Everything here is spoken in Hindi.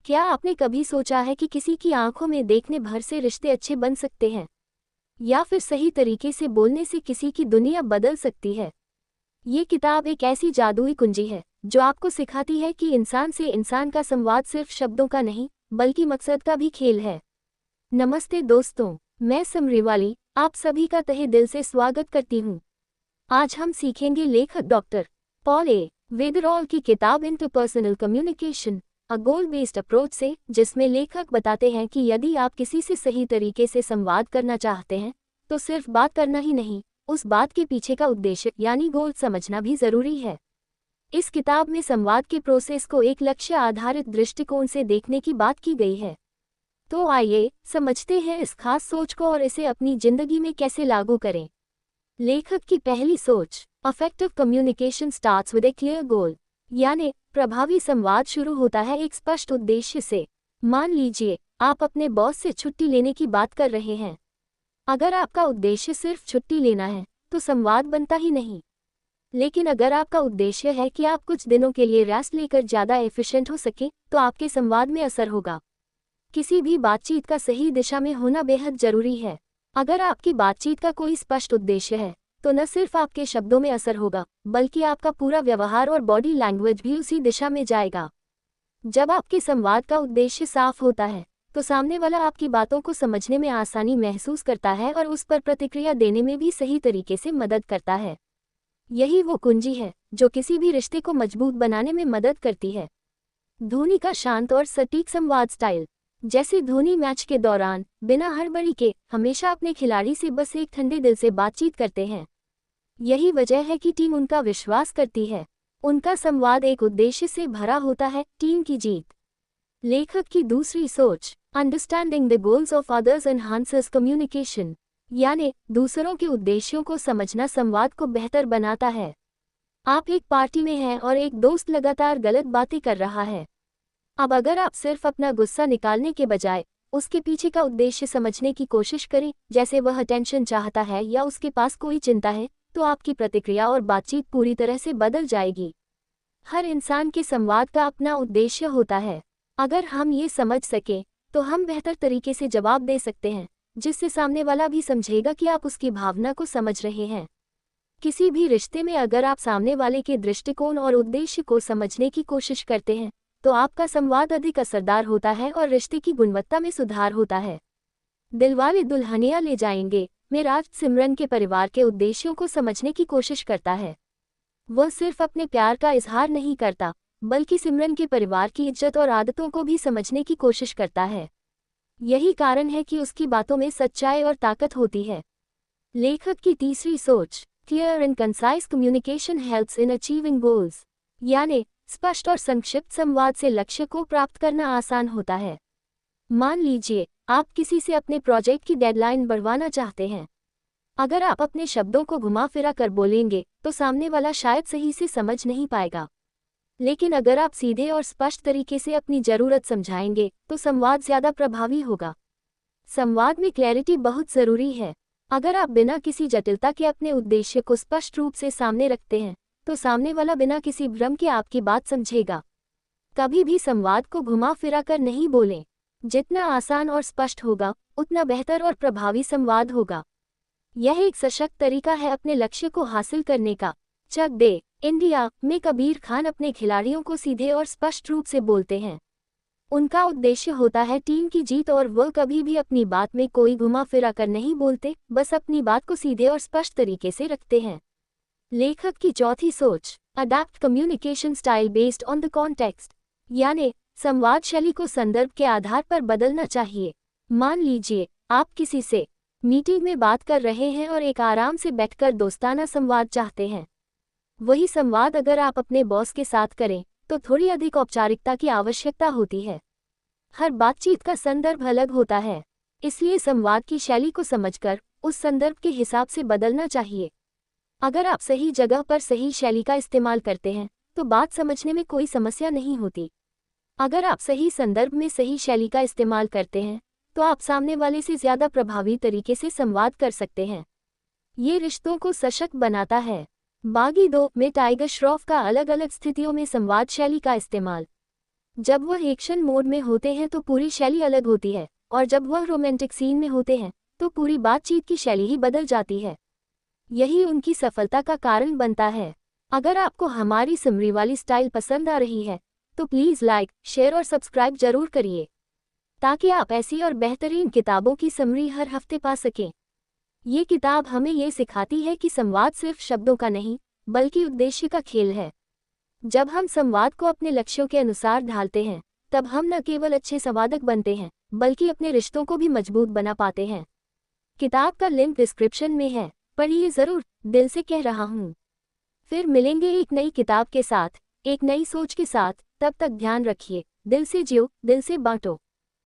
क्या आपने कभी सोचा है कि किसी की आंखों में देखने भर से रिश्ते अच्छे बन सकते हैं, या फिर सही तरीके से बोलने से किसी की दुनिया बदल सकती है? ये किताब एक ऐसी जादुई कुंजी है जो आपको सिखाती है कि इंसान से इंसान का संवाद सिर्फ शब्दों का नहीं, बल्कि मकसद का भी खेल है। नमस्ते दोस्तों, मैं समरीवाली आप सभी का तहे दिल से स्वागत करती हूँ। आज हम सीखेंगे लेखक डॉक्टर पॉल ए वेदरॉल की किताब इंटरपर्सनल कम्युनिकेशन, अ गोल बेस्ड अप्रोच से, जिसमें लेखक बताते हैं कि यदि आप किसी से सही तरीके से संवाद करना चाहते हैं तो सिर्फ बात करना ही नहीं, उस बात के पीछे का उद्देश्य यानी गोल समझना भी जरूरी है। इस किताब में संवाद के प्रोसेस को एक लक्ष्य आधारित दृष्टिकोण से देखने की बात की गई है। तो आइए समझते हैं इस खास सोच को और इसे अपनी जिंदगी में कैसे लागू करें। लेखक की पहली सोच, effective communication starts with A clear goal, यानी प्रभावी संवाद शुरू होता है एक स्पष्ट उद्देश्य से। मान लीजिए आप अपने बॉस से छुट्टी लेने की बात कर रहे हैं। अगर आपका उद्देश्य सिर्फ छुट्टी लेना है तो संवाद बनता ही नहीं। लेकिन अगर आपका उद्देश्य है कि आप कुछ दिनों के लिए रेस्ट लेकर ज़्यादा एफिशिएंट हो सके, तो आपके संवाद में असर होगा। किसी भी बातचीत का सही दिशा में होना बेहद जरूरी है। अगर आपकी बातचीत का कोई स्पष्ट उद्देश्य है तो न सिर्फ आपके शब्दों में असर होगा, बल्कि आपका पूरा व्यवहार और बॉडी लैंग्वेज भी उसी दिशा में जाएगा। जब आपके संवाद का उद्देश्य साफ होता है तो सामने वाला आपकी बातों को समझने में आसानी महसूस करता है और उस पर प्रतिक्रिया देने में भी सही तरीके से मदद करता है। यही वो कुंजी है जो किसी भी रिश्ते को मजबूत बनाने में मदद करती है। धोनी का शांत और सटीक संवाद स्टाइल। जैसे धोनी मैच के दौरान बिना हड़बड़ी के हमेशा अपने खिलाड़ी से बस एक ठंडे दिल से बातचीत करते हैं। यही वजह है कि टीम उनका विश्वास करती है। उनका संवाद एक उद्देश्य से भरा होता है, टीम की जीत। लेखक की दूसरी सोच, understanding the goals of others enhances communication, यानी दूसरों के उद्देश्यों को समझना संवाद को बेहतर बनाता है। आप एक पार्टी में हैं और एक दोस्त लगातार गलत बातें कर रहा है। अब अगर आप सिर्फ अपना गुस्सा निकालने के बजाय उसके पीछे का उद्देश्य समझने की कोशिश करें, जैसे वह अटेंशन चाहता है या उसके पास कोई चिंता है, तो आपकी प्रतिक्रिया और बातचीत पूरी तरह से बदल जाएगी। हर इंसान के संवाद का अपना उद्देश्य होता है। अगर हम ये समझ सकें तो हम बेहतर तरीके से जवाब दे सकते हैं, जिससे सामने वाला भी समझेगा कि आप उसकी भावना को समझ रहे हैं। किसी भी रिश्ते में अगर आप सामने वाले के दृष्टिकोण और उद्देश्य को समझने की कोशिश करते हैं तो आपका संवाद अधिक असरदार होता है और रिश्ते की गुणवत्ता में सुधार होता है। दिलवाले दुल्हनिया ले जाएंगे में राज सिमरन के परिवार के उद्देश्यों को समझने की कोशिश करता है। वह सिर्फ अपने प्यार का इजहार नहीं करता, बल्कि सिमरन के परिवार की इज्जत और आदतों को भी समझने की कोशिश करता है। यही कारण है कि उसकी बातों में सच्चाई और ताकत होती है। लेखक की तीसरी सोच, clear and concise communication helps in achieving goals, यानी स्पष्ट और संक्षिप्त संवाद से लक्ष्य को प्राप्त करना आसान होता है। मान लीजिए आप किसी से अपने प्रोजेक्ट की डेडलाइन बढ़वाना चाहते हैं। अगर आप अपने शब्दों को घुमा फिरा कर बोलेंगे तो सामने वाला शायद सही से समझ नहीं पाएगा। लेकिन अगर आप सीधे और स्पष्ट तरीके से अपनी ज़रूरत समझाएंगे तो संवाद ज़्यादा प्रभावी होगा। संवाद में क्लैरिटी बहुत ज़रूरी है। अगर आप बिना किसी जटिलता के अपने उद्देश्य को स्पष्ट रूप से सामने रखते हैं तो सामने वाला बिना किसी भ्रम के आपकी बात समझेगा। कभी भी संवाद को घुमा फिरा कर नहीं बोलें। जितना आसान और स्पष्ट होगा उतना बेहतर और प्रभावी संवाद होगा। यह एक सशक्त तरीका है अपने लक्ष्य को हासिल करने का। चक दे इंडिया में कबीर खान अपने खिलाड़ियों को सीधे और स्पष्ट रूप से बोलते हैं। उनका उद्देश्य होता है टीम की जीत और वह कभी भी अपनी बात में कोई घुमा फिरा कर नहीं बोलते, बस अपनी बात को सीधे और स्पष्ट तरीके से रखते हैं। लेखक की चौथी सोच, adapt communication style based on the context, यानी संवाद शैली को संदर्भ के आधार पर बदलना चाहिए। मान लीजिए आप किसी से मीटिंग में बात कर रहे हैं और एक आराम से बैठकर दोस्ताना संवाद चाहते हैं। वही संवाद अगर आप अपने बॉस के साथ करें तो थोड़ी अधिक औपचारिकता की आवश्यकता होती है। हर बातचीत का संदर्भ अलग होता है, इसलिए संवाद की शैली को समझकर उस संदर्भ के हिसाब से बदलना चाहिए। अगर आप सही जगह पर सही शैली का इस्तेमाल करते हैं तो बात समझने में कोई समस्या नहीं होती। अगर आप सही संदर्भ में सही शैली का इस्तेमाल करते हैं तो आप सामने वाले से ज़्यादा प्रभावी तरीके से संवाद कर सकते हैं। ये रिश्तों को सशक्त बनाता है। बागी 2 में टाइगर श्रॉफ का अलग अलग स्थितियों में संवाद शैली का इस्तेमाल। जब वह एक्शन मोड में होते हैं तो पूरी शैली अलग होती है, और जब वह रोमांटिक सीन में होते हैं तो पूरी बातचीत की शैली ही बदल जाती है। यही उनकी सफलता का कारण बनता है। अगर आपको हमारी समरी वाली स्टाइल पसंद आ रही है तो प्लीज़ लाइक, शेयर और सब्सक्राइब जरूर करिए, ताकि आप ऐसी और बेहतरीन किताबों की समरी हर हफ्ते पा सकें। ये किताब हमें ये सिखाती है कि संवाद सिर्फ शब्दों का नहीं, बल्कि उद्देश्य का खेल है। जब हम संवाद को अपने लक्ष्यों के अनुसार ढालते हैं, तब हम न केवल अच्छे संवादक बनते हैं, बल्कि अपने रिश्तों को भी मजबूत बना पाते हैं। किताब का लिंक डिस्क्रिप्शन में है, पढ़िए ज़रूर, दिल से कह रहा हूँ। फिर मिलेंगे एक नई किताब के साथ, एक नई सोच के साथ। तब तक ध्यान रखिए, दिल से जियो, दिल से बांटो।